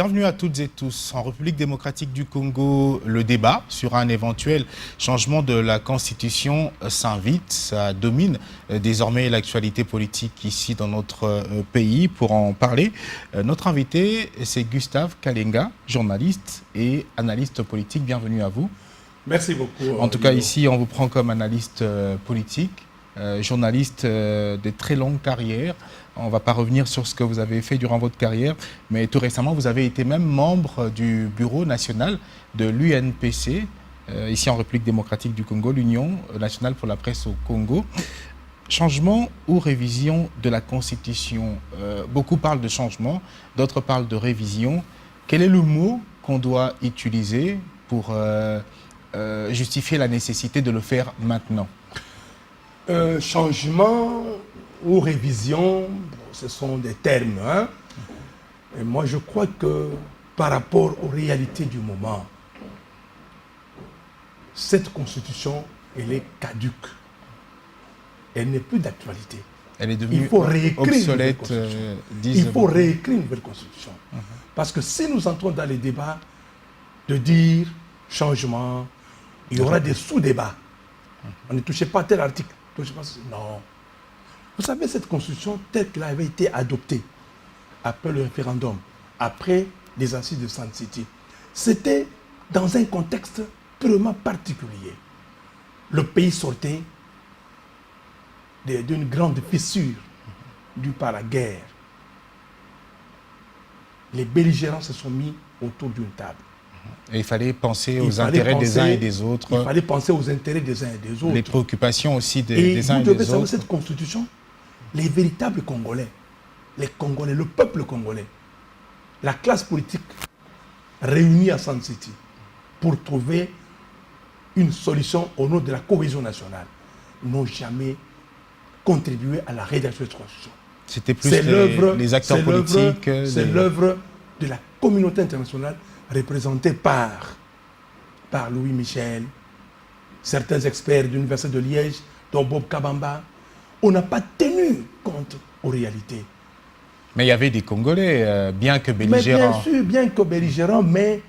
Bienvenue à toutes et tous. En République démocratique du Congo, le débat sur un éventuel changement de la Constitution s'invite. Ça domine désormais l'actualité politique ici dans notre pays. Pour en parler, notre invité, c'est Gustave Kalenga, journaliste et analyste politique. Bienvenue à vous. Merci beaucoup. En tout cas, ici, on vous prend comme analyste politique, journaliste de très longue carrière. On ne va pas revenir sur ce que vous avez fait durant votre carrière, mais tout récemment, vous avez été même membre du bureau national de l'UNPC, ici en République démocratique du Congo, l'Union nationale pour la presse au Congo. Changement ou révision de la Constitution? Beaucoup parlent de changement, d'autres parlent de révision. Quel est le mot qu'on doit utiliser pour justifier la nécessité de le faire maintenant? Changement ou révision, ce sont des termes. Hein? Et moi, je crois que par rapport aux réalités du moment, cette constitution, elle est caduque. Elle n'est plus d'actualité. Elle est devenue obsolète. Il faut réécrire une nouvelle constitution. Parce que si nous entrons dans les débats de dire changement, il y aura des sous-débats. On ne touchait pas à tel article. Non. Vous savez, cette constitution, telle qu'elle avait été adoptée après le référendum, après les assises de Sun City, c'était dans un contexte purement particulier. Le pays sortait d'une grande fissure due par la guerre. Les belligérants se sont mis autour d'une table. Et il fallait penser aux intérêts des uns et des autres. Il fallait penser aux intérêts des uns et des autres. Les préoccupations aussi des uns et des autres. Et vous devez savoir, cette constitution, les véritables Congolais, les Congolais, le peuple congolais, la classe politique réunie à Sun City pour trouver une solution au nom de la cohésion nationale, n'ont jamais contribué à la rédaction de cette constitution. C'était plus les acteurs politiques. C'est l'œuvre de la communauté internationale représentée par Louis Michel, certains experts de l'Université de Liège, dont Bob Kabamba. On n'a pas tenu compte aux réalités. Mais il y avait des Congolais, bien que belligérants. Mais bien sûr, bien que belligérants, mais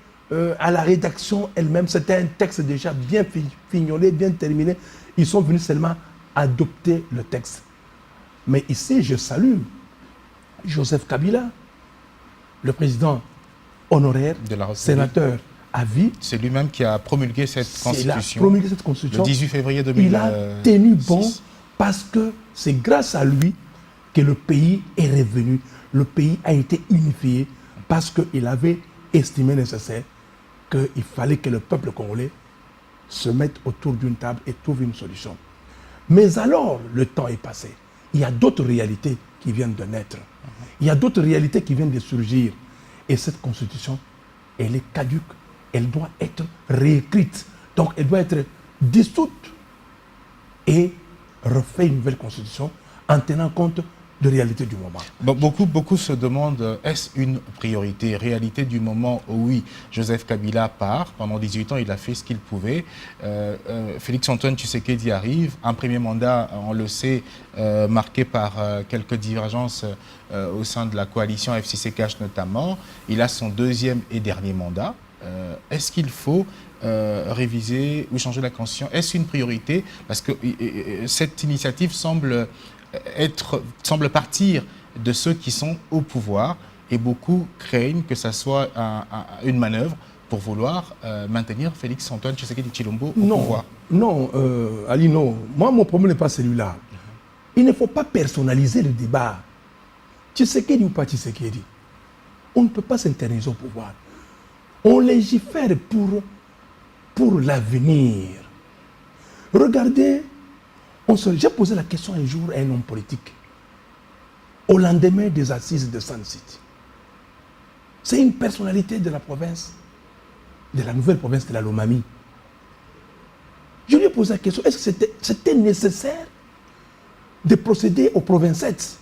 à la rédaction elle-même, c'était un texte déjà bien fignolé, bien terminé. Ils sont venus seulement adopter le texte. Mais ici, je salue Joseph Kabila, le président honoraire, sénateur à vie. C'est lui-même qui a promulgué cette constitution. Il a promulgué cette constitution. Le 18 février 2006. Il a tenu bon parce que c'est grâce à lui que le pays est revenu. Le pays a été unifié parce qu'il avait estimé nécessaire qu'il fallait que le peuple congolais se mette autour d'une table et trouve une solution. Mais alors, le temps est passé. Il y a d'autres réalités qui viennent de naître. Il y a d'autres réalités qui viennent de surgir. Et cette constitution, elle est caduque. Elle doit être réécrite. Donc, elle doit être dissoute et refait une nouvelle constitution en tenant compte de réalité du moment. Beaucoup se demandent, est-ce une priorité? Réalité du moment, oui. Joseph Kabila part. Pendant 18 ans, il a fait ce qu'il pouvait. Félix-Antoine Tshisekedi arrive. Un premier mandat, on le sait, marqué par quelques divergences au sein de la coalition FCC-CACH notamment. Il a son deuxième et dernier mandat. Est-ce qu'il faut réviser ou changer la constitution? Est-ce une priorité? Parce que cette initiative semble partir de ceux qui sont au pouvoir et beaucoup craignent que ça soit une manœuvre pour vouloir maintenir Félix-Antoine Tshisekedi Tshilombo au pouvoir. Non, Ali, non. Moi, mon problème n'est pas celui-là. Il ne faut pas personnaliser le débat. Tshisekedi ou pas Tshisekedi, on ne peut pas s'interniser au pouvoir. On légifère pour l'avenir. Regardez, j'ai posé la question un jour à un homme politique, au lendemain des assises de Sun City. C'est une personnalité de la province, de la nouvelle province de la Lomami. Je lui ai posé la question, est-ce que c'était nécessaire de procéder au provincettes?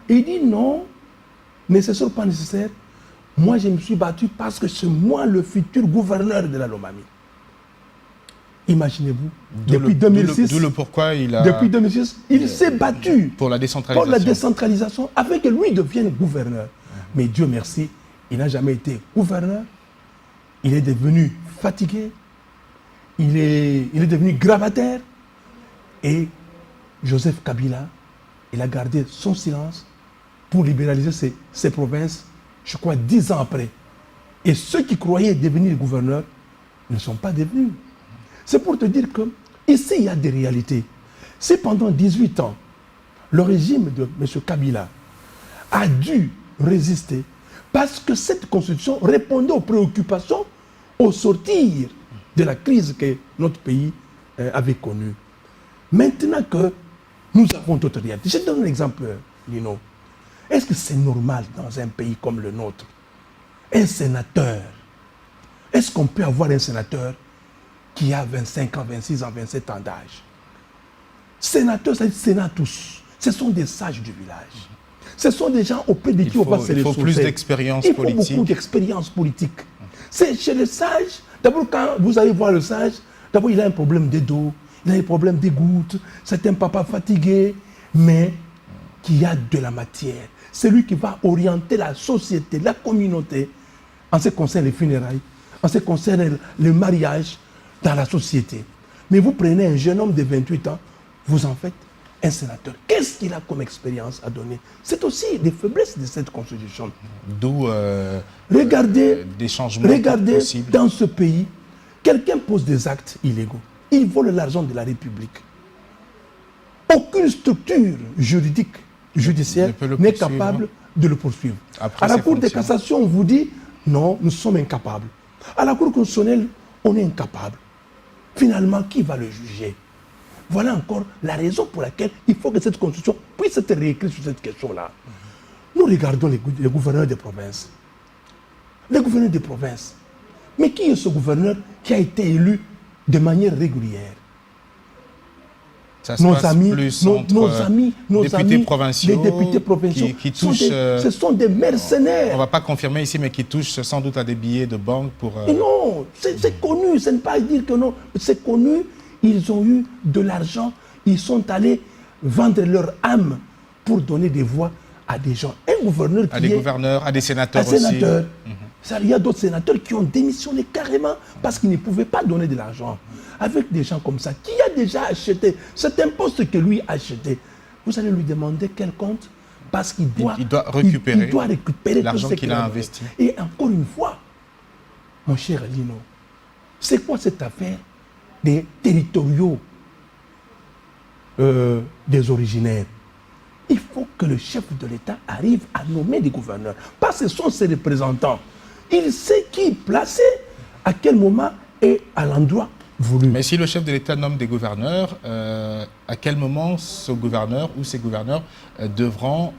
Il dit non, nécessaire ou pas nécessaire. Moi, je me suis battu parce que c'est moi le futur gouverneur de la Lomami. Imaginez-vous, depuis 2006, depuis 2006, il s'est battu pour la décentralisation. Afin que lui devienne gouverneur. Mais Dieu merci, Il n'a jamais été gouverneur. Il est devenu fatigué. Il est devenu gravataire. Et Joseph Kabila, il a gardé son silence pour libéraliser ses provinces, je crois, 10 ans après. Et ceux qui croyaient devenir gouverneurs ne sont pas devenus. C'est pour te dire que ici, il y a des réalités. Si pendant 18 ans, le régime de M. Kabila a dû résister parce que cette constitution répondait aux préoccupations au sortir de la crise que notre pays avait connue. Maintenant que nous avons d'autres réalités, je te donne un exemple, Lino. Est-ce que c'est normal dans un pays comme le nôtre, un sénateur, est-ce qu'on peut avoir un sénateur qui a 25 ans, 26 ans, 27 ans d'âge? Sénateurs, ça dit sénatus. Ce sont des sages du village. Ce sont des gens auprès de qui on va se ressourcer. Il faut plus d'expérience politique. Il faut beaucoup d'expérience politique. C'est chez les sages. D'abord, quand vous allez voir le sage, d'abord, il a un problème de dos, il a un problème de gouttes, c'est un papa fatigué, mais qui a de la matière. C'est lui qui va orienter la société, la communauté, en ce qui concerne les funérailles, en ce qui concerne le mariage dans la société. Mais vous prenez un jeune homme de 28 ans, vous en faites un sénateur. Qu'est-ce qu'il a comme expérience à donner? C'est aussi des faiblesses de cette constitution. D'où regardez, des changements possibles. Dans ce pays, quelqu'un pose des actes illégaux. Il vole l'argent de la République. Aucune structure juridique, judiciaire n'est capable de le poursuivre. Après, à la Cour de cassation, on vous dit non, nous sommes incapables. À la Cour constitutionnelle, on est incapable. Finalement, qui va le juger? Voilà encore la raison pour laquelle il faut que cette constitution puisse être réécrite sur cette question-là. Nous regardons les gouverneurs des provinces. Les gouverneurs des provinces. Mais qui est ce gouverneur qui a été élu de manière régulière? Ça se passe plus entre députés provinciaux, les députés provinciaux qui touchent... ce sont des mercenaires. On ne va pas confirmer ici, mais qui touchent sans doute à des billets de banque pour... Et non, c'est connu, ce n'est pas dire que non. C'est connu, ils ont eu de l'argent, ils sont allés vendre leur âme pour donner des voix à des gens. Un gouverneur qui à des gouverneurs, à des sénateurs aussi. Il y a d'autres sénateurs qui ont démissionné carrément parce qu'ils ne pouvaient pas donner de l'argent. Avec des gens comme ça, qui a déjà acheté, c'est un poste que lui a acheté. Vous allez lui demander quel compte parce qu'il doit, récupérer l'argent qu'il a investi. Et encore une fois, mon cher Lino, c'est quoi cette affaire des territoriaux des originaires? Il faut que le chef de l'État arrive à nommer des gouverneurs. Parce que ce sont ses représentants. Il sait qui est placé, à quel moment et à l'endroit voulu. Mais si le chef de l'État nomme des gouverneurs, à quel moment ce gouverneur ou ces gouverneurs devront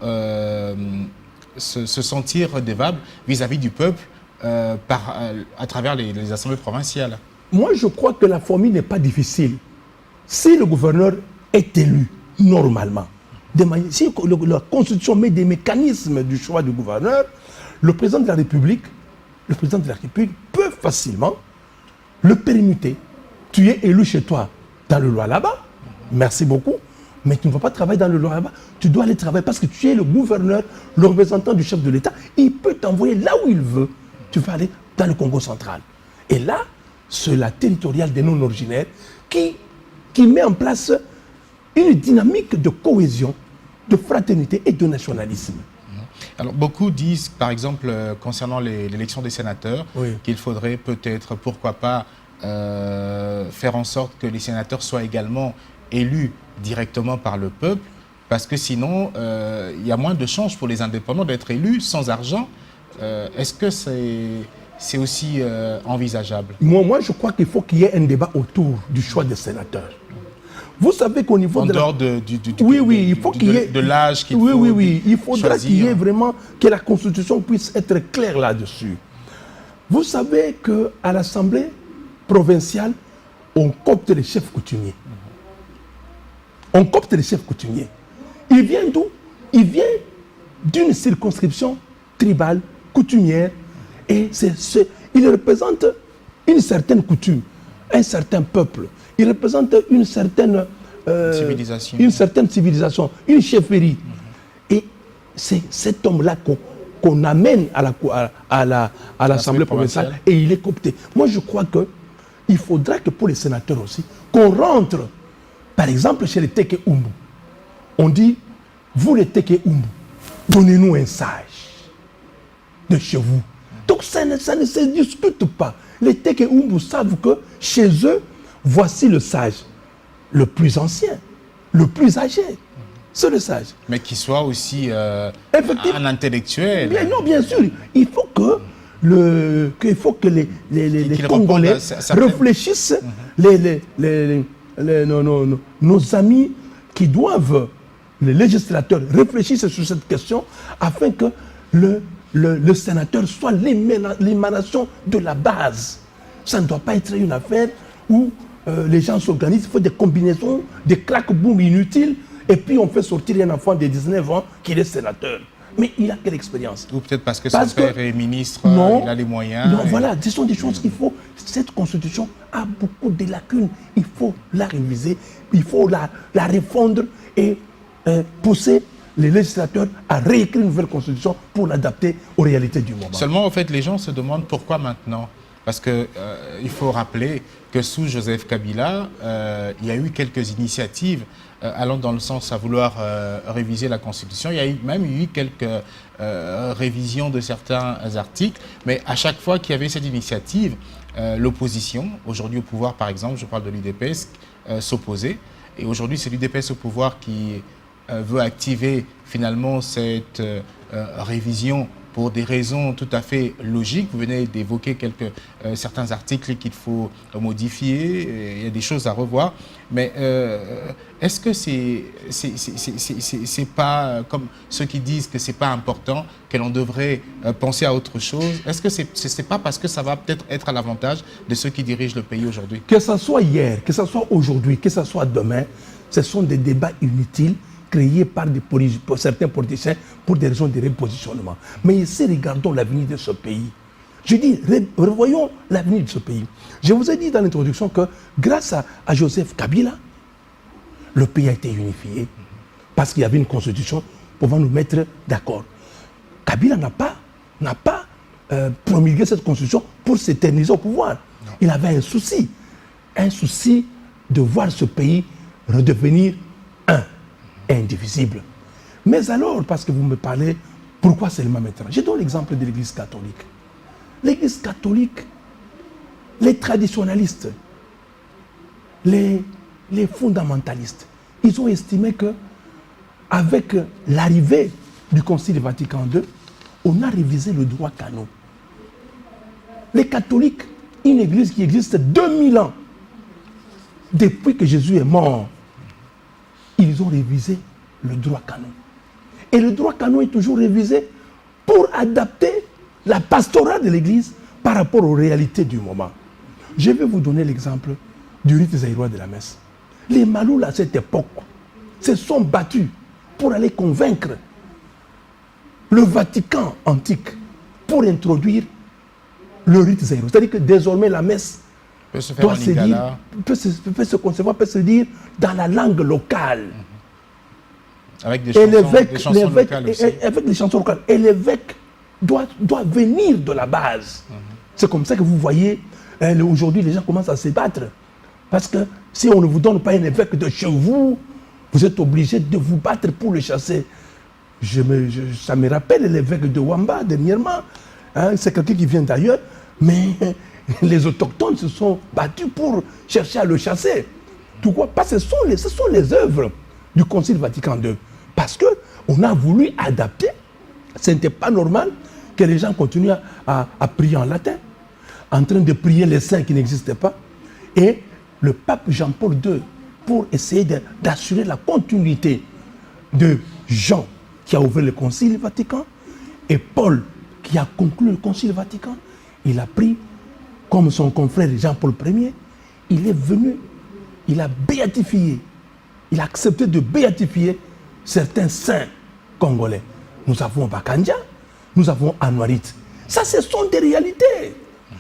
se sentir redevables vis-à-vis du peuple à travers les assemblées provinciales? Moi, je crois que la formule n'est pas difficile. Si le gouverneur est élu normalement, si la Constitution met des mécanismes du choix du gouverneur, le président de la République peut facilement le permuter. Tu es élu chez toi dans le Lualaba, merci beaucoup, mais tu ne vas pas travailler dans le Lualaba, tu dois aller travailler parce que tu es le gouverneur, le représentant du chef de l'État, il peut t'envoyer là où il veut. Tu vas aller dans le Congo central. Et là, c'est la territoriale des non-originaires qui met en place une dynamique de cohésion, de fraternité et de nationalisme. Alors, beaucoup disent, par exemple, concernant l'élection des sénateurs, qu'il faudrait peut-être, pourquoi pas, faire en sorte que les sénateurs soient également élus directement par le peuple, parce que sinon, il y a moins de chances pour les indépendants d'être élus sans argent. Est-ce que c'est aussi envisageable? Moi, je crois qu'il faut qu'il y ait un débat autour du choix des sénateurs. Vous savez qu'au niveau de l'âge qu'il faut il faudra qu'il y ait vraiment, que la Constitution puisse être claire là-dessus. Vous savez qu'à l'Assemblée provinciale, on copte les chefs coutumiers. On copte les chefs coutumiers. Il vient d'où? Il vient d'une circonscription tribale, coutumière, et il représente une certaine coutume, un certain peuple. Il représente une certaine civilisation, une chefferie. Et c'est cet homme-là qu'on amène à l'Assemblée provinciale et il est coopté. Moi, je crois qu'il faudra que pour les sénateurs aussi, qu'on rentre, par exemple, chez les Teke Umbu. On dit, vous les Teke Umbu, donnez-nous un sage de chez vous. Donc ça ne se discute pas. Les Teke Umbu savent que chez eux, voici le sage, le plus ancien, le plus âgé. C'est le sage. Mais qu'il soit aussi un intellectuel. Bien sûr. Il faut que les Congolais réfléchissent, nos amis qui doivent, les législateurs, réfléchissent sur cette question afin que le sénateur soit l'émanation de la base. Ça ne doit pas être une affaire où les gens s'organisent, font des combinaisons, des claques-boum inutiles, et puis on fait sortir un enfant de 19 ans qui est sénateur. Mais il a quelle expérience? Ou peut-être parce que son père est ministre, il a les moyens. Non, voilà, ce sont des choses qu'il faut. Cette constitution a beaucoup de lacunes. Il faut la réviser, il faut la refondre et pousser les législateurs à réécrire une nouvelle constitution pour l'adapter aux réalités du moment. Seulement, en fait, les gens se demandent pourquoi maintenant. Parce qu'il faut rappeler que sous Joseph Kabila, il y a eu quelques initiatives allant dans le sens à vouloir réviser la Constitution. Il y a même eu quelques révisions de certains articles, mais à chaque fois qu'il y avait cette initiative, l'opposition, aujourd'hui au pouvoir par exemple, je parle de l'UDPS, s'opposait. Et aujourd'hui, c'est l'UDPS au pouvoir qui veut activer finalement cette révision pour des raisons tout à fait logiques. Vous venez d'évoquer certains articles qu'il faut modifier, il y a des choses à revoir. Mais est-ce que c'est pas, comme ceux qui disent que c'est pas important, que l'on devrait penser à autre chose? Est-ce que c'est pas parce que ça va peut-être être à l'avantage de ceux qui dirigent le pays aujourd'hui? Que ce soit hier, que ce soit aujourd'hui, que ce soit demain, ce sont des débats inutiles créés par certains politiciens pour des raisons de repositionnement. Mais ici, regardons l'avenir de ce pays. Je dis, revoyons l'avenir de ce pays. Je vous ai dit dans l'introduction que grâce à Joseph Kabila, le pays a été unifié parce qu'il y avait une constitution pouvant nous mettre d'accord. Kabila n'a pas promulgué cette constitution pour s'éterniser au pouvoir. Non. Il avait un souci de voir ce pays redevenir indivisible. Mais alors, parce que vous me parlez, pourquoi seulement maintenant? Je donne l'exemple de l'Église catholique. L'Église catholique, les traditionalistes, les fondamentalistes, ils ont estimé que avec l'arrivée du Concile Vatican II, on a révisé le droit canon. Les catholiques, une église qui existe 2000 ans, depuis que Jésus est mort, ils ont révisé le droit canon. Et le droit canon est toujours révisé pour adapter la pastorale de l'Église par rapport aux réalités du moment. Je vais vous donner l'exemple du rite zaïrois de la messe. Les Malouls à cette époque se sont battus pour aller convaincre le Vatican antique pour introduire le rite zaïrois. C'est-à-dire que désormais la messe peut se concevoir, peut se dire dans la langue locale. Avec des chansons locales aussi. Avec des chansons locales. Et l'évêque doit venir de la base. C'est comme ça que vous voyez, aujourd'hui les gens commencent à se battre. Parce que si on ne vous donne pas un évêque de chez vous, vous êtes obligé de vous battre pour le chasser. Ça me rappelle l'évêque de Wamba dernièrement. Hein, c'est quelqu'un qui vient d'ailleurs, mais les autochtones se sont battus pour chercher à le chasser. Pourquoi? Parce que ce sont les œuvres du Concile Vatican II. Parce qu'on a voulu adapter. Ce n'était pas normal que les gens continuent à prier en latin, en train de prier les saints qui n'existaient pas. Et le pape Jean-Paul II, pour essayer d'assurer la continuité de Jean, qui a ouvert le Concile Vatican, et Paul, qui a conclu le Concile Vatican, il a pris, comme son confrère Jean-Paul Ier, il est venu, il a béatifié, il a accepté de béatifier certains saints congolais. Nous avons Bakanja, nous avons Anouarit. Ça, ce sont des réalités.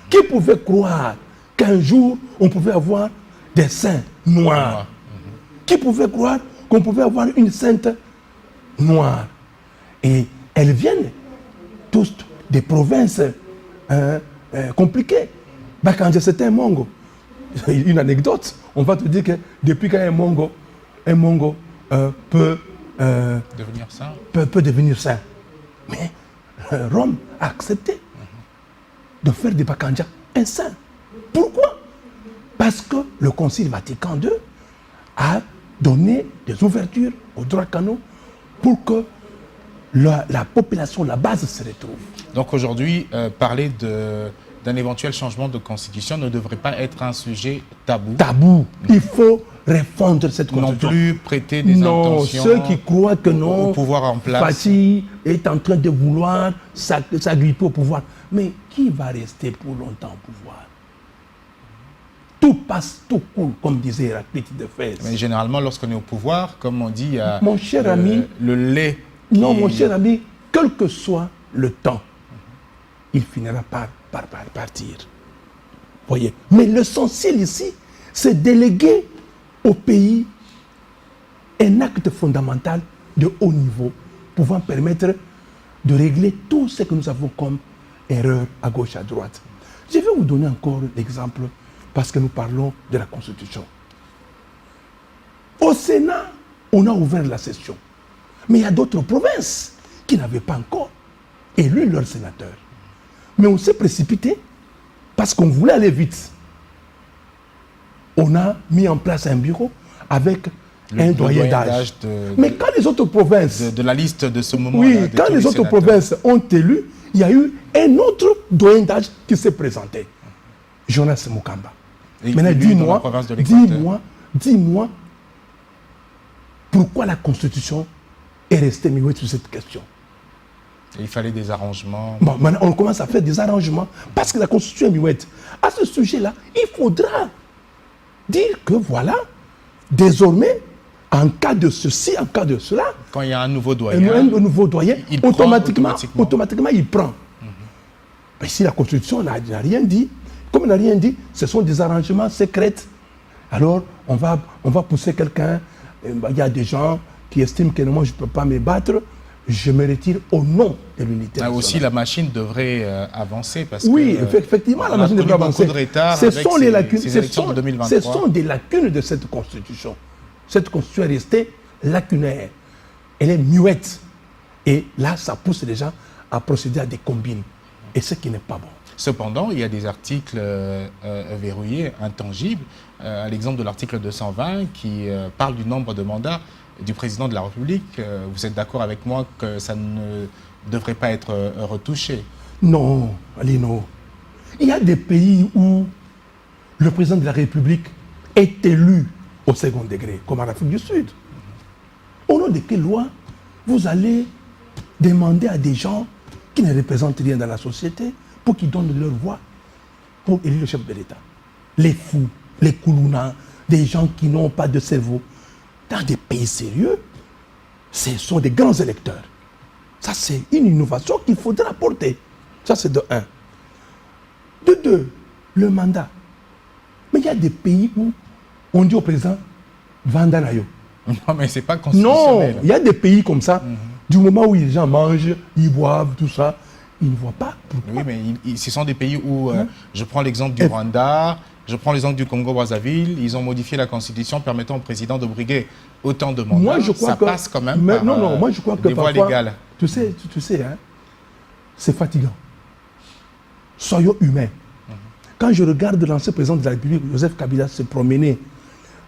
Qui pouvait croire qu'un jour, on pouvait avoir des saints noirs? Qui pouvait croire qu'on pouvait avoir une sainte noire? Et elles viennent tous des provinces compliquées. Bakanja, c'était un Mongo. Une anecdote, on va te dire que depuis qu'un Mongo peut devenir saint. Mais Rome a accepté de faire de Bakanja un saint. Pourquoi? Parce que le Concile Vatican II a donné des ouvertures aux droits canaux pour que la population, la base se retrouve. Donc aujourd'hui, parler d'un éventuel changement de constitution ne devrait pas être un sujet tabou. Tabou. Il faut refondre cette constitution. Non plus prêter des intentions. Ceux qui croient que non, au pouvoir en place. Fatih est en train de vouloir s'agripper au pouvoir. Mais qui va rester pour longtemps au pouvoir? Tout passe, tout coule, comme disait Héraclite de Fès. Mais généralement, lorsqu'on est au pouvoir, comme on dit, il y a mon cher ami, le lait. Non, mon cher ami, quel que soit le temps, il finira par partir. Voyez. Mais l'essentiel ici, c'est déléguer au pays un acte fondamental de haut niveau, pouvant permettre de régler tout ce que nous avons comme erreur à gauche, à droite. Je vais vous donner encore l'exemple, parce que nous parlons de la Constitution. Au Sénat, on a ouvert la session. Mais il y a d'autres provinces qui n'avaient pas encore élu leurs sénateurs. Mais on s'est précipité parce qu'on voulait aller vite. On a mis en place un bureau avec un doyen d'âge. Mais quand les autres provinces... De la liste de ce moment. Oui, quand les autres provinces ont élu, il y a eu un autre doyen d'âge qui s'est présenté. Jonas Mukamba. Maintenant, dis-moi, pourquoi la Constitution est restée muette sur cette question? Il fallait des arrangements. Bon, maintenant, on commence à faire des arrangements parce que la Constitution est muette. À ce sujet-là, il faudra dire que voilà, désormais, en cas de ceci, en cas de cela, quand il y a un nouveau doyen, automatiquement, il prend. Mais si la Constitution n'a rien dit, comme elle n'a rien dit, ce sont des arrangements secrets. Alors, on va pousser quelqu'un. Il y a des gens qui estiment que moi, je ne peux pas me battre. Je me retire au nom de l'unité nationale. Aussi, la machine devrait avancer. Parce oui, que, effectivement, la machine devrait avancer. De retard ce sont les lacunes. Ce sont des lacunes de cette Constitution. Cette Constitution est restée lacunaire. Elle est muette. Et là, ça pousse les gens à procéder à des combines. Et ce qui n'est pas bon. Cependant, il y a des articles verrouillés, intangibles, à l'exemple de l'article 220 qui parle du nombre de mandats du président de la République. Vous êtes d'accord avec moi que ça ne devrait pas être retouché? Non, Alino. Il y a des pays où le président de la République est élu au second degré, comme en Afrique du Sud. Au nom de quelle loi vous allez demander à des gens qui ne représentent rien dans la société pour qu'ils donnent leur voix pour élire le chef de l'État? Les fous, les koulounas, des gens qui n'ont pas de cerveau. Dans des pays sérieux, ce sont des grands électeurs. Ça, c'est une innovation qu'il faudra apporter. Ça, c'est de un. De deux, le mandat. Mais il y a des pays où on dit au président, Vandanayo. Non, mais c'est pas constitutionnel. Non, il y a des pays comme ça, du moment où les gens mangent, ils boivent, tout ça, ils ne voient pas. Pourquoi? Oui, mais ce sont des pays où, je prends l'exemple du Rwanda, je prends l'exemple du Congo-Brazzaville, ils ont modifié la constitution permettant au président de briguer autant de mandats. Moi, je crois ça passe quand même par moi, je crois que des voies légales. Tu sais hein, c'est fatigant. Soyons humains. Quand je regarde l'ancien président de la République, Joseph Kabila, se promener,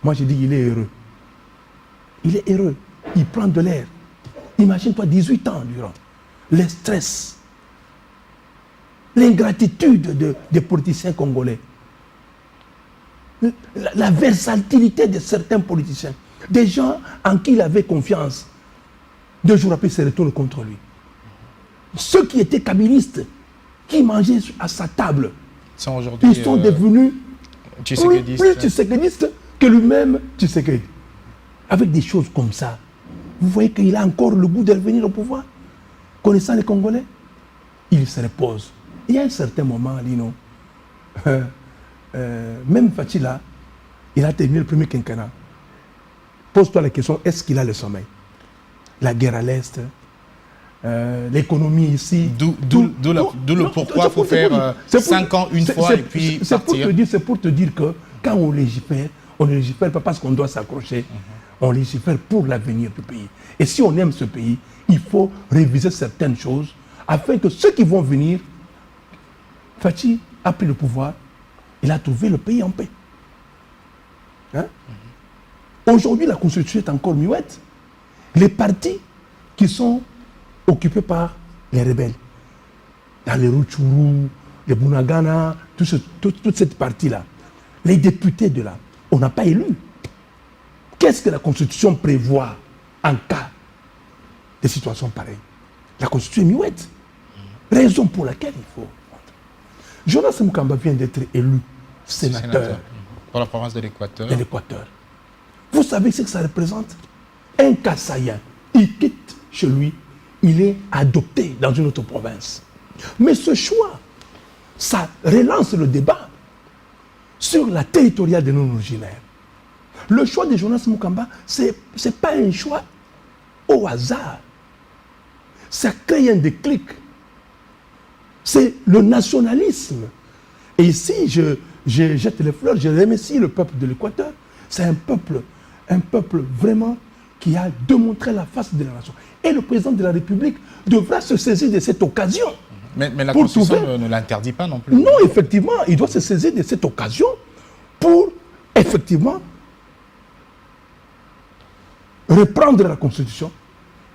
moi je dis qu'il est heureux. Il est heureux. Il prend de l'air. Imagine-toi 18 ans durant. Le stress. L'ingratitude des politiciens congolais. La versatilité de certains politiciens. Des gens en qui il avait confiance. 2 jours après, il se retourne contre lui. Ceux qui étaient kabylistes, qui mangeaient à sa table, ils sont devenus plus tshisekedi que lui-même Tshisekedi. Avec des choses comme ça, vous voyez qu'il a encore le goût de revenir au pouvoir. Connaissant les Congolais, il se repose. Il y a un certain moment, Lino, même Fatila, il a terminé le premier quinquennat. Pose-toi la question, est-ce qu'il a le sommeil? La guerre à l'Est, l'économie ici. D'où le pourquoi il faut faire 5 ans une fois et puis partir. C'est pour te dire que quand on ne légifère pas parce qu'on doit s'accrocher, on légifère pour l'avenir du pays. Et si on aime ce pays, il faut réviser certaines choses afin que ceux qui vont venir, Fathi a pris le pouvoir, il a trouvé le pays en paix. Hein? Aujourd'hui, la Constitution est encore muette. Les partis qui sont occupés par les rebelles, dans les Rutshuru, les Bunagana, toute cette partie-là, les députés de là, on n'a pas élu. Qu'est-ce que la Constitution prévoit en cas de situations pareilles? La Constitution est muette. Raison pour laquelle il faut. Jonas Mukamba vient d'être élu sénateur pour la province de l'Équateur. Vous savez ce que ça représente? Un Kassaïen, il quitte chez lui, il est adopté dans une autre province. Mais ce choix, ça relance le débat sur la territoriale des non-originaires. Le choix de Jonas Mukamba, ce n'est pas un choix au hasard. Ça crée un déclic. C'est le nationalisme. Et ici, je jette les fleurs, je remercie le peuple de l'Équateur. C'est un peuple vraiment qui a démontré la face de la nation. Et le président de la République devra se saisir de cette occasion. Mais la Constitution ne l'interdit pas non plus. Non, effectivement, il doit se saisir de cette occasion pour, effectivement, reprendre la Constitution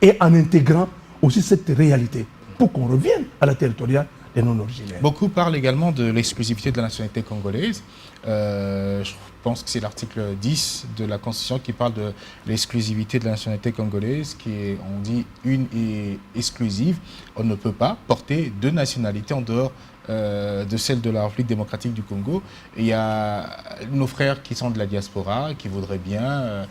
et en intégrant aussi cette réalité pour qu'on revienne à la territoriale des non-originaires. Beaucoup parlent également de l'exclusivité de la nationalité congolaise. Je pense que c'est l'article 10 de la Constitution qui parle de l'exclusivité de la nationalité congolaise, qui est, on dit, une et exclusive. On ne peut pas porter deux nationalités en dehors de celle de la République démocratique du Congo. Et il y a nos frères qui sont de la diaspora, qui voudraient bien,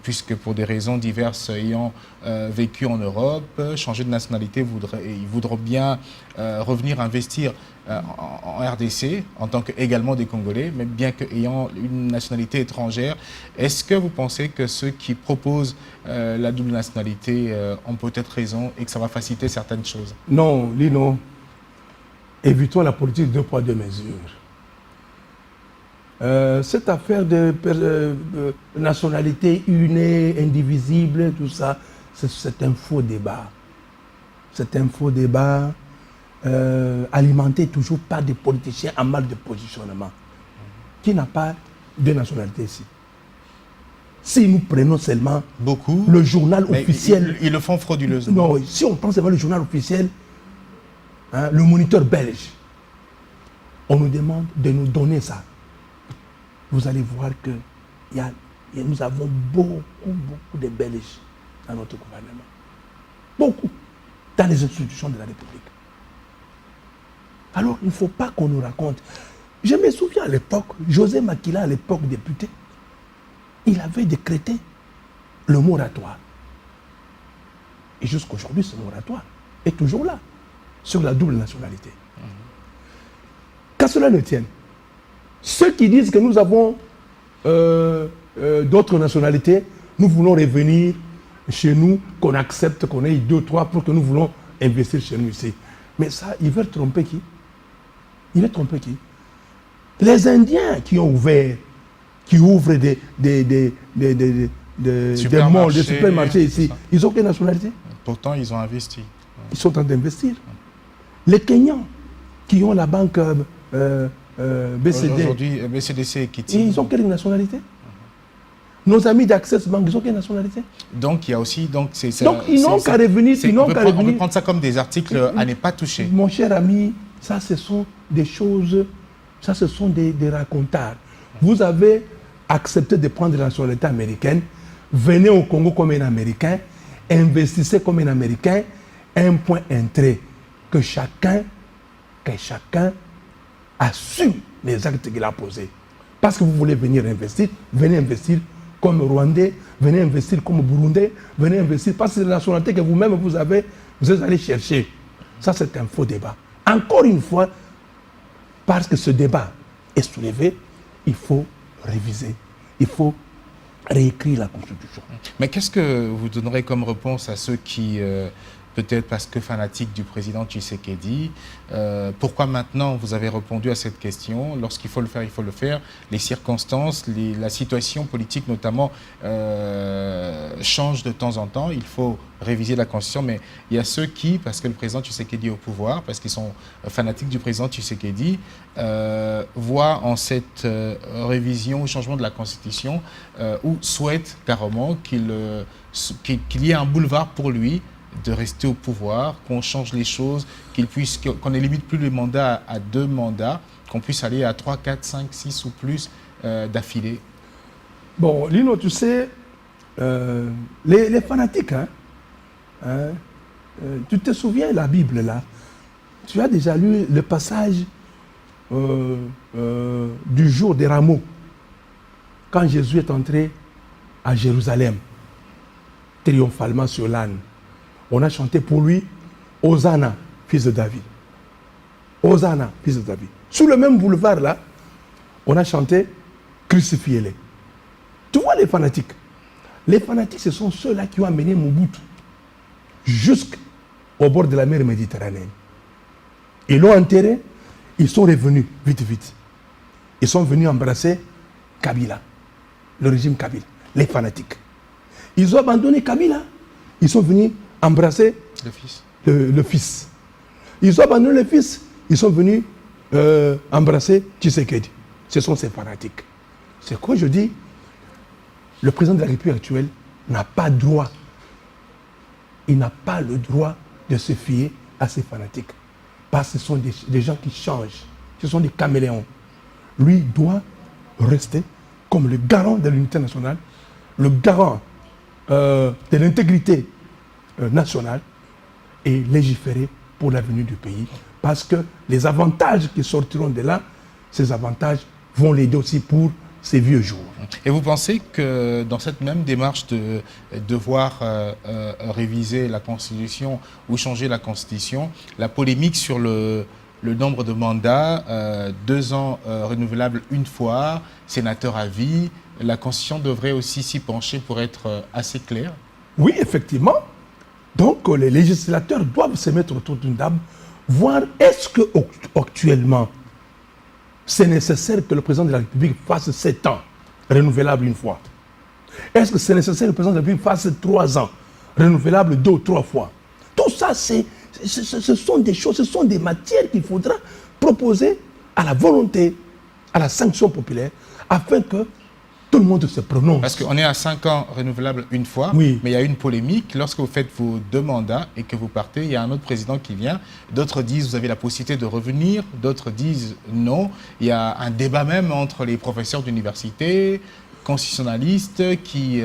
puisque pour des raisons diverses ayant vécu en Europe, changer de nationalité, ils voudraient bien revenir investir en RDC en tant qu'également des Congolais, mais bien qu'ayant une nationalité étrangère. Est-ce que vous pensez que ceux qui proposent la double nationalité ont peut-être raison et que ça va faciliter certaines choses? Non, Lino. Évitons la politique de poids, deux mesures. Cette affaire de nationalité unie, indivisible, tout ça, c'est un faux débat. C'est un faux débat alimenté toujours par des politiciens en mal de positionnement. Qui n'a pas de nationalité ici? Si nous prenons seulement le journal officiel... Ils le font frauduleusement. Non, si on prend seulement le journal officiel, hein, le moniteur belge, on nous demande de nous donner ça. Vous allez voir que nous avons beaucoup de Belges dans notre gouvernement. Beaucoup. Dans les institutions de la République. Alors, il ne faut pas qu'on nous raconte. Je me souviens à l'époque, José Makila, à l'époque député, il avait décrété le moratoire. Et jusqu'aujourd'hui, ce moratoire est toujours là, sur la double nationalité. Qu'à cela ne tienne, ceux qui disent que nous avons d'autres nationalités, nous voulons revenir chez nous, qu'on accepte qu'on ait 2, 3 pour que nous voulons investir chez nous ici. Mais ça, ils veulent tromper qui? Ils veulent tromper qui? Les Indiens qui ont ouvert, qui ouvrent des malls, des supermarchés ici, ils ont quelle nationalité? Pourtant, ils ont investi. Ils sont en train d'investir. Les Kenyans qui ont la banque BCD. Aujourd'hui, BCDC et Kitty. Ils ont quelle nationalité? Nos amis d'Access Bank, ils ont quelle nationalité? Donc, il y a aussi... Donc, ils n'ont qu'à revenir. On peut prendre ça comme des articles à ne pas toucher. Mon cher ami, ça, ce sont des choses... Ça, ce sont des racontards. Vous avez accepté de prendre la nationalité américaine, venez au Congo comme un Américain, investissez comme un Américain, un point entrée. Que chacun assume les actes qu'il a posés. Parce que vous voulez venir investir, venez investir comme Rwandais, venez investir comme Burundais, venez investir parce que c'est la nationalité que vous-même vous êtes allé chercher. Ça, c'est un faux débat. Encore une fois, parce que ce débat est soulevé, il faut réviser, il faut réécrire la Constitution. Mais qu'est-ce que vous donnerez comme réponse à ceux qui peut-être parce que fanatique du président Tshisekedi. Pourquoi maintenant vous avez répondu à cette question? Lorsqu'il faut le faire, il faut le faire. Les circonstances, la situation politique notamment change de temps en temps. Il faut réviser la Constitution, mais il y a ceux qui, parce que le président Tshisekedi est au pouvoir, parce qu'ils sont fanatiques du président Tshisekedi, voient en cette révision, changement de la Constitution, ou souhaitent carrément qu'il y ait un boulevard pour lui de rester au pouvoir, qu'on change les choses, qu'on ne limite plus les mandats à 2 mandats, qu'on puisse aller à 3, 4, 5, 6 ou plus d'affilée. Bon, Lino, tu sais, les fanatiques, tu te souviens de la Bible là? Tu as déjà lu le passage du jour des rameaux, quand Jésus est entré à Jérusalem, triomphalement sur l'âne. On a chanté pour lui Hosanna, fils de David. Hosanna, fils de David. Sur le même boulevard là, on a chanté Crucifiez-les. Tu vois les fanatiques? Les fanatiques, ce sont ceux-là qui ont amené Mobutu jusqu'au bord de la mer Méditerranée. Ils l'ont enterré, ils sont revenus vite, vite. Ils sont venus embrasser Kabila, le régime Kabila, les fanatiques. Ils ont abandonné Kabila, ils sont venus embrasser le fils. Ils ont abandonné le fils, ils sont venus embrasser Tshisekedi. Ce sont ces fanatiques. C'est quoi je dis, le président de la République actuelle n'a pas droit, il n'a pas le droit de se fier à ces fanatiques. Parce que ce sont des gens qui changent, ce sont des caméléons. Lui doit rester comme le garant de l'unité nationale, le garant de l'intégrité nationale et légiférer pour l'avenir du pays. Parce que les avantages qui sortiront de là, ces avantages vont l'aider aussi pour ses vieux jours. Et vous pensez que dans cette même démarche de devoir réviser la Constitution ou changer la Constitution, la polémique sur le nombre de mandats, 2 ans renouvelables une fois, sénateur à vie, la Constitution devrait aussi s'y pencher pour être assez claire? Oui, effectivement. Donc les législateurs doivent se mettre autour d'une table, voir est-ce que actuellement c'est nécessaire que le président de la République fasse 7 ans renouvelables une fois. Est-ce que c'est nécessaire que le président de la République fasse 3 ans renouvelables 2 ou 3 fois? Tout ça, ce sont des choses, ce sont des matières qu'il faudra proposer à la volonté, à la sanction populaire, afin que tout le monde se prononce. Parce qu'on est à 5 ans renouvelables une fois, oui. Mais il y a une polémique. Lorsque vous faites vos 2 mandats et que vous partez, il y a un autre président qui vient. D'autres disent vous avez la possibilité de revenir, d'autres disent non. Il y a un débat même entre les professeurs d'université, constitutionnalistes qui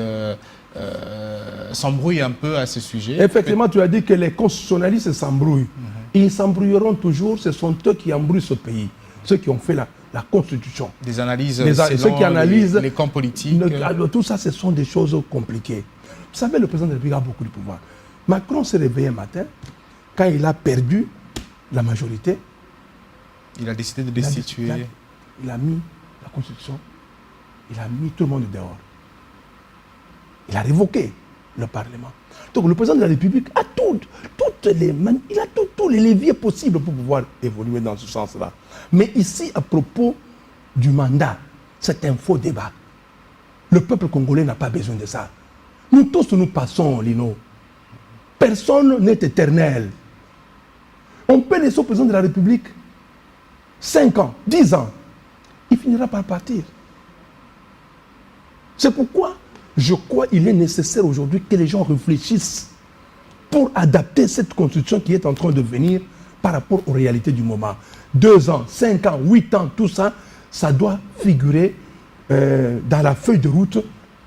s'embrouillent un peu à ce sujet. Effectivement, tu as dit que les constitutionnalistes s'embrouillent. Ils s'embrouilleront toujours, ce sont eux qui embrouillent ce pays. Ceux qui ont fait la Constitution. Des analyses ceux qui analysent les camps politiques. Tout ça, ce sont des choses compliquées. Vous savez, le président de la République a beaucoup de pouvoir. Macron s'est réveillé un matin, quand il a perdu la majorité. Il a décidé de destituer. Il a mis la Constitution, il a mis tout le monde dehors. Il a révoqué le Parlement. Donc le président de la République a il a tous les leviers possibles pour pouvoir évoluer dans ce sens-là. Mais ici, à propos du mandat, c'est un faux débat. Le peuple congolais n'a pas besoin de ça. Nous tous, nous passons, Lino. Personne n'est éternel. On peut laisser au président de la République 5 ans, 10 ans. Il finira par partir. C'est pourquoi je crois qu'il est nécessaire aujourd'hui que les gens réfléchissent pour adapter cette constitution qui est en train de venir par rapport aux réalités du moment. 2 ans, 5 ans, 8 ans, tout ça, ça doit figurer dans la feuille de route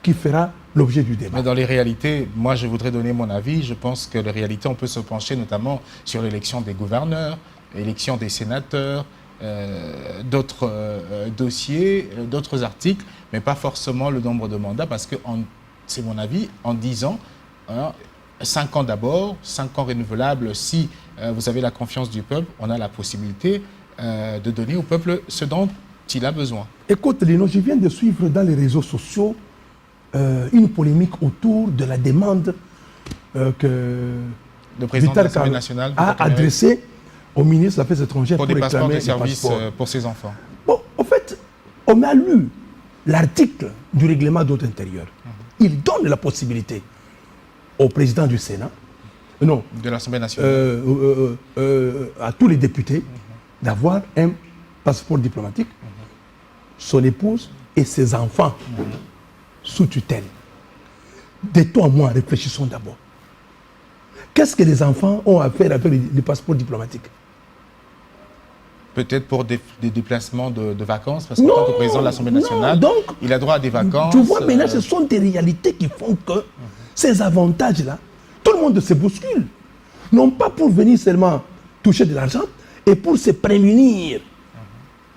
qui fera l'objet du débat. Mais dans les réalités, moi je voudrais donner mon avis. Je pense que les réalités, on peut se pencher notamment sur l'élection des gouverneurs, l'élection des sénateurs, d'autres dossiers, d'autres articles, mais pas forcément le nombre de mandats, parce que, c'est mon avis, en 10 ans, 5 ans d'abord, 5 ans renouvelables, si vous avez la confiance du peuple, on a la possibilité de donner au peuple ce dont il a besoin. Écoute, Lino, je viens de suivre dans les réseaux sociaux une polémique autour de la demande que le président de Vital l'Assemblée Kamerhe nationale a adressé au ministre des Affaires étrangères pour pour des passeports réclamer de des service passeports. pour ses enfants. Bon, en fait, on a lu l'article du règlement d'ordre intérieur. Il donne la possibilité au président du Sénat, non, De l'Assemblée nationale. à tous les députés d'avoir un passeport diplomatique, son épouse et ses enfants sous tutelle. De toi à moi, réfléchissons d'abord. Qu'est-ce que les enfants ont à faire avec les passeports diplomatiques? Peut-être pour des déplacements de vacances, parce qu'en tant que président de l'Assemblée nationale, donc, il a droit à des vacances. Tu vois, maintenant, ce sont des réalités qui font que ces avantages-là, tout le monde se bouscule. Non pas pour venir seulement toucher de l'argent, et pour se prémunir.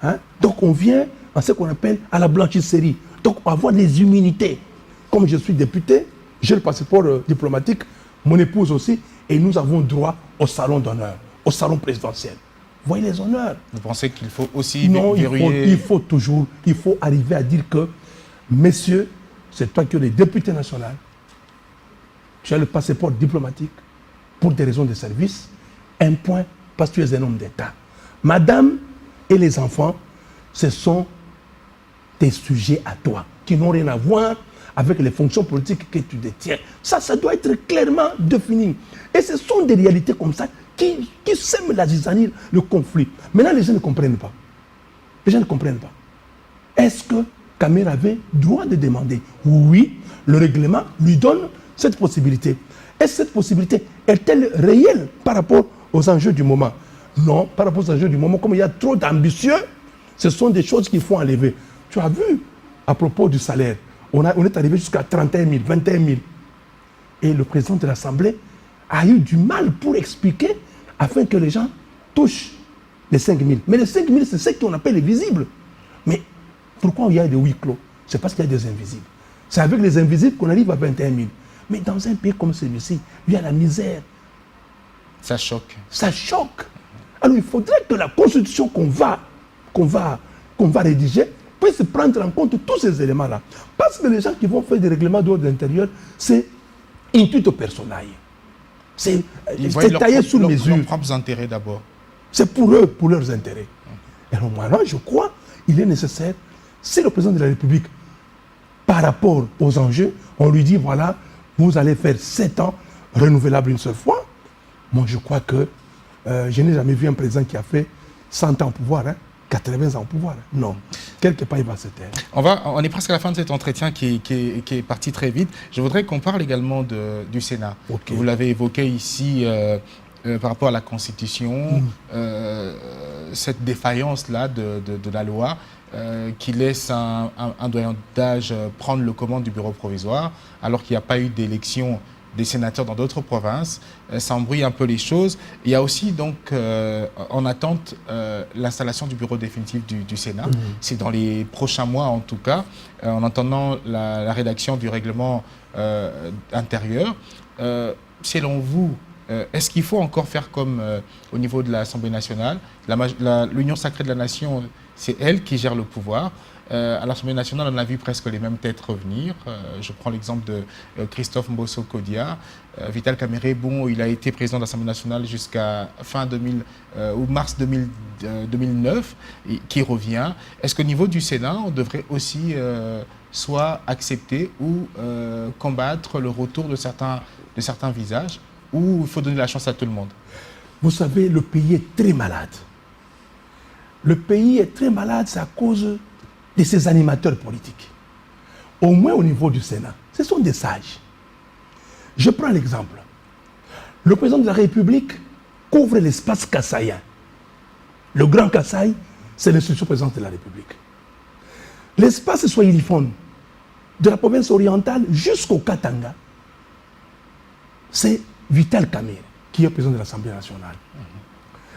Hein? Donc on vient à ce qu'on appelle à la blanchisserie. Donc on va avoir des immunités. Comme je suis député, j'ai le passeport diplomatique, mon épouse aussi, et nous avons droit au salon d'honneur, au salon présidentiel. Vous voyez les honneurs. Vous pensez qu'il faut aussi Non, verrouiller... il faut arriver à dire que, messieurs, c'est toi qui es le député national, tu as le passeport diplomatique pour des raisons de service, un point, parce que tu es un homme d'État. Madame et les enfants, ce sont des sujets à toi, qui n'ont rien à voir avec les fonctions politiques que tu détiens. Ça doit être clairement défini. Et ce sont des réalités comme ça qui sèment la zizanie, le conflit. Maintenant, les gens ne comprennent pas. Les gens ne comprennent pas. Est-ce que Kamerhe avait droit de demander? Oui, le règlement lui donne cette possibilité. Est-ce que cette possibilité est-elle réelle par rapport aux enjeux du moment? Non, par rapport aux enjeux du moment, comme il y a trop d'ambitieux, ce sont des choses qu'il faut enlever. Tu as vu, à propos du salaire, on est arrivé jusqu'à 31 000, 21 000. Et le président de l'Assemblée a eu du mal pour expliquer afin que les gens touchent les 5 000. Mais les 5 000, c'est ce qu'on appelle les visibles. Mais pourquoi il y a des huis clos? C'est parce qu'il y a des invisibles. C'est avec les invisibles qu'on arrive à 21 000. Mais dans un pays comme celui-ci, il y a la misère. Ça choque. Ça choque. Alors il faudrait que la constitution qu'on va rédiger puisse prendre en compte tous ces éléments-là. Parce que les gens qui vont faire des règlements d'ordre intérieur, c'est intuito personae. C'est taillé sous mesure. Leurs propres intérêts d'abord. C'est pour eux, pour leurs intérêts. Et alors moi, je crois qu'il est nécessaire, si le président de la République, par rapport aux enjeux, on lui dit, voilà, vous allez faire 7 ans renouvelables une seule fois. Moi, je crois que je n'ai jamais vu un président qui a fait 100 ans au pouvoir, 80 ans au pouvoir. Non. Quelque part, il va se taire. On est presque à la fin de cet entretien qui est parti très vite. Je voudrais qu'on parle également du Sénat. Okay. Vous l'avez évoqué ici par rapport à la Constitution, cette défaillance-là de la loi qui laisse un doyen d'âge prendre le commande du bureau provisoire alors qu'il n'y a pas eu d'élection des sénateurs dans d'autres provinces. Ça embrouille un peu les choses. Il y a aussi donc en attente l'installation du bureau définitif du Sénat. C'est dans les prochains mois en tout cas, en attendant la rédaction du règlement intérieur. Selon vous, est-ce qu'il faut encore faire comme au niveau de l'Assemblée nationale? L'Union sacrée de la nation, c'est elle qui gère le pouvoir. À l'Assemblée nationale, on a vu presque les mêmes têtes revenir. Je prends l'exemple de Christophe Mbosso Kodia. Vital Kamerhe, bon, il a été président de l'Assemblée nationale jusqu'à fin 2000 ou mars 2009, qui revient. Est-ce qu'au niveau du Sénat, on devrait aussi soit accepter ou combattre le retour de certains visages, ou il faut donner la chance à tout le monde? Vous savez, le pays est très malade. Le pays est très malade, c'est à cause de ces animateurs politiques. Au moins au niveau du Sénat, ce sont des sages. Je prends l'exemple. Le président de la République couvre l'espace kassaïen. Le Grand Kasaï, c'est l'institution présidente de la République. L'espace swahiliphone, de la province orientale jusqu'au Katanga, c'est Vital Kamerhe qui est président de l'Assemblée nationale.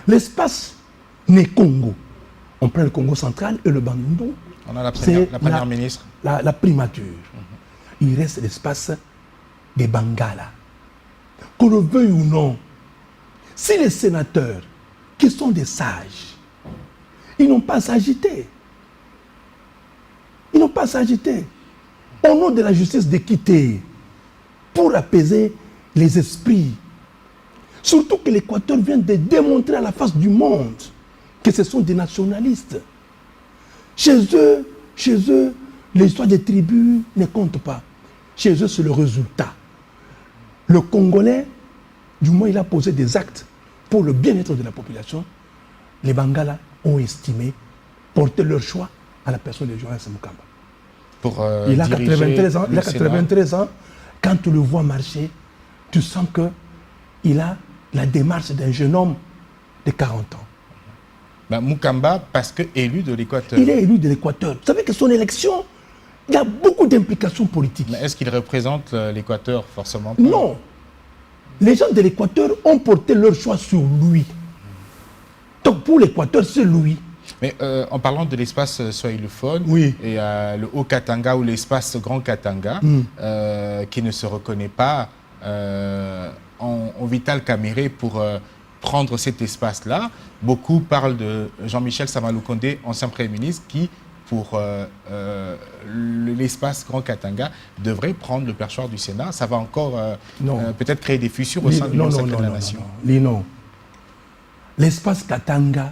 L'espace Né-Congo, on prend le Congo central et le Bandundu. On a la première ministre. La primature. Il reste l'espace des Bangala. Qu'on le veuille ou non, si les sénateurs, qui sont des sages, ils n'ont pas à s'agiter. Ils n'ont pas à s'agiter. Au nom de la justice d'équité, pour apaiser les esprits, Surtout que l'Équateur vient de démontrer à la face du monde que ce sont des nationalistes. Chez eux, l'histoire des tribus ne compte pas. Chez eux, c'est le résultat. Le Congolais, du moins, il a posé des actes pour le bien-être de la population. Les Bangala ont estimé porter leur choix à la personne de Jonas Mukamba. Il a 93 ans. Il a 93 ans. Quand tu le vois marcher, tu sens qu'il a la démarche d'un jeune homme de 40 ans. Ben, Mukamba, parce que élu de l'Équateur. Il est élu de l'Équateur. Vous savez que son élection, il y a beaucoup d'implications politiques. Mais est-ce qu'il représente l'Équateur forcément? Non. Les gens de l'Équateur ont porté leur choix sur lui. Donc pour l'Équateur, c'est lui. Mais en parlant de l'espace swahilophone, oui. Et le Haut-Katanga ou l'espace Grand Katanga, qui ne se reconnaît pas en Vital Kamerhe pour prendre cet espace-là, beaucoup parlent de Jean-Michel Samaloukonde, ancien Premier ministre, qui, pour l'espace Grand Katanga, devrait prendre le perchoir du Sénat. Ça va encore peut-être créer des fissures au sein de l'Union sacrée de la Nation. Non. L'espace Katanga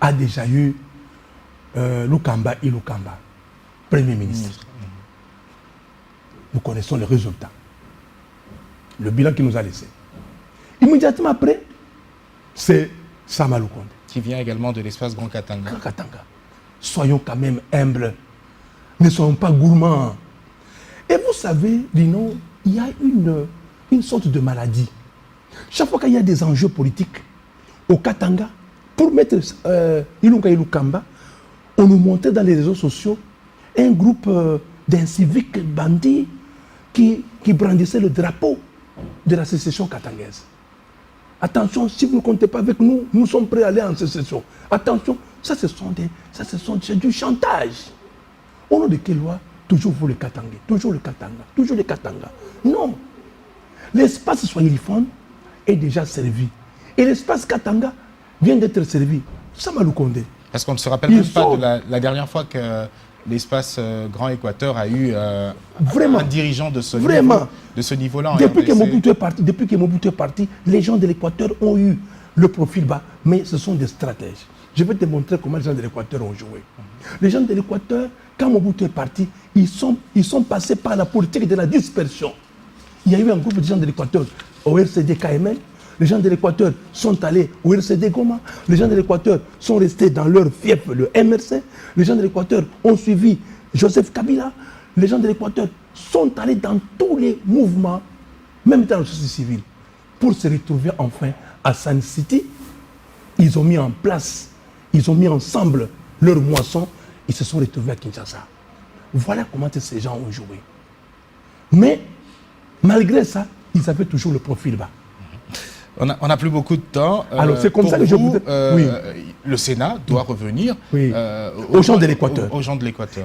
a déjà eu Lukamba et Lukamba, Premier ministre. Nous connaissons les résultats. Le bilan qu'il nous a laissé. Immédiatement après, c'est Samaloukonde. Qui vient également de l'espace Grand Katanga. Grand Katanga. Soyons quand même humbles. Ne soyons pas gourmands. Et vous savez, Lino, il y a une sorte de maladie. Chaque fois qu'il y a des enjeux politiques au Katanga, pour mettre Ilunga et Lukamba, on nous montrait dans les réseaux sociaux un groupe d'inciviques bandits qui brandissaient le drapeau de la sécession katangaise. Attention, si vous ne comptez pas avec nous, nous sommes prêts à aller en sécession. Attention, c'est du chantage. Au nom de quelle loi? Toujours vous le Katanga, toujours le Katanga, toujours le Katanga. Non. L'espace swahiliphone est déjà servi. Et l'espace Katanga vient d'être servi. Samaloukonde. Parce qu'on ne se rappelle même pas de la dernière fois que l'espace Grand Équateur a eu un dirigeant de ce niveau-là. Depuis que Mobutu est parti, les gens de l'Équateur ont eu le profil bas, mais ce sont des stratèges. Je vais te montrer comment les gens de l'Équateur ont joué. Les gens de l'Équateur, quand Mobutu est parti, ils sont passés par la politique de la dispersion. Il y a eu un groupe de gens de l'Équateur au RCD KML. Les gens de l'Équateur sont allés au RCD Goma. Les gens de l'Équateur sont restés dans leur fief, le MRC. Les gens de l'Équateur ont suivi Joseph Kabila. Les gens de l'Équateur sont allés dans tous les mouvements, même dans la société civile, pour se retrouver enfin à Sun City. Ils ont mis en place, ils ont mis ensemble leur moisson. Ils se sont retrouvés à Kinshasa. Voilà comment ces gens ont joué. Mais, malgré ça, ils avaient toujours le profil bas. On n'a plus beaucoup de temps. Alors c'est comme ça que je vous... Le Sénat doit revenir aux gens de l'Équateur.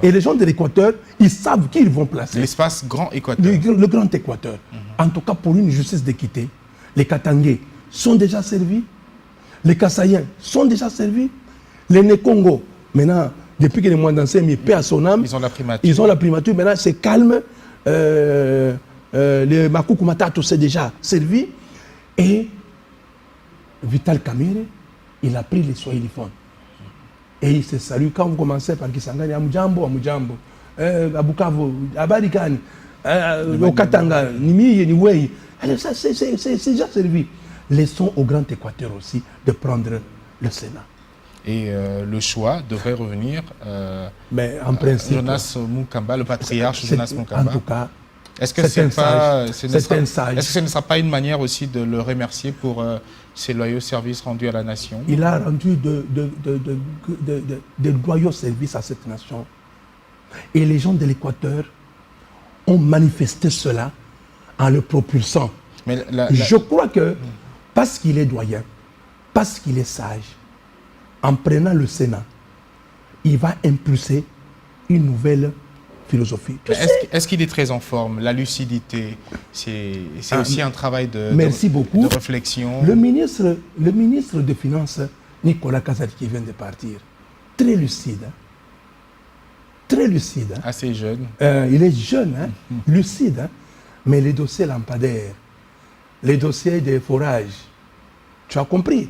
Et les gens de l'Équateur, ils savent qui ils vont placer. L'espace Grand Équateur. Le Grand Équateur. En tout cas, pour une justice d'équité, les Katangais sont déjà servis. Les Kassaïens sont déjà servis. Les Nékongo, maintenant, depuis que les mois d'anciens mis paix à son âme, ils ont la primature. Ils ont la primature. Maintenant, c'est calme. Les Makoukoumatato, c'est déjà servi. Et Vital Kamerhe, il a pris les swahiliphones. Et il se salue quand vous commencez par Kisangani, Amujambo, Amujambo, Abukavu, Abarikani, au Katanga, Nimi, Niwei. Ça, c'est déjà servi. Laissons au Grand Équateur aussi de prendre le Sénat. Et le choix devrait revenir mais en principe, Jonas Mukamba, le patriarche Jonas Mukamba. En tout cas, est-ce que ce ne sera pas une manière aussi de le remercier pour ses loyaux services rendus à la nation? Il a rendu de loyaux services à cette nation. Et les gens de l'Équateur ont manifesté cela en le propulsant. Mais je crois que parce qu'il est doyen, parce qu'il est sage, en prenant le Sénat, il va impulser une nouvelle philosophie. Est-ce qu'il est très en forme? La lucidité, c'est aussi un travail de réflexion. Le ministre des Finances, Nicolas Kazadi, qui vient de partir, très lucide. Très lucide. Assez jeune. Il est jeune, lucide, mais les dossiers lampadaires, les dossiers des forages, Tu as compris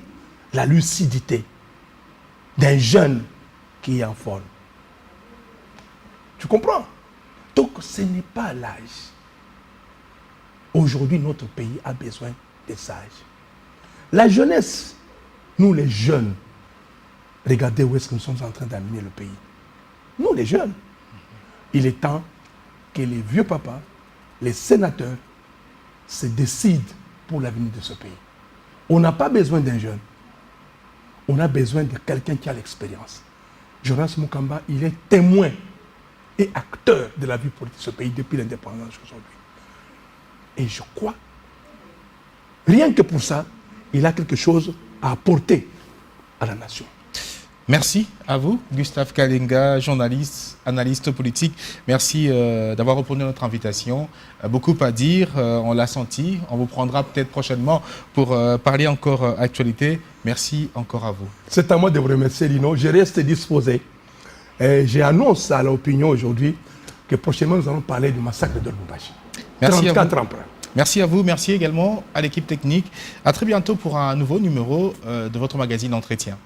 la lucidité d'un jeune qui est en forme. Tu comprends? Donc ce n'est pas l'âge. Aujourd'hui, notre pays a besoin des sages. La jeunesse, nous les jeunes, regardez où est-ce que nous sommes en train d'amener le pays. Nous les jeunes, il est temps que les vieux papas, les sénateurs, se décident pour l'avenir de ce pays. On n'a pas besoin d'un jeune. On a besoin de quelqu'un qui a l'expérience. Jonas Mukamba, il est témoin et acteur de la vie politique de ce pays depuis l'indépendance aujourd'hui. Et je crois, rien que pour ça, il a quelque chose à apporter à la nation. Merci à vous, Gustave Kalenga, journaliste, analyste politique. Merci d'avoir répondu à notre invitation. Beaucoup à dire, on l'a senti. On vous prendra peut-être prochainement pour parler encore actualité. Merci encore à vous. C'est à moi de vous remercier, Lino. Je reste disposé. J'annonce à l'opinion aujourd'hui que prochainement, nous allons parler du massacre de Lubumbashi. Merci 34 emprunts. Merci à vous, merci également à l'équipe technique. À très bientôt pour un nouveau numéro de votre magazine Entretien.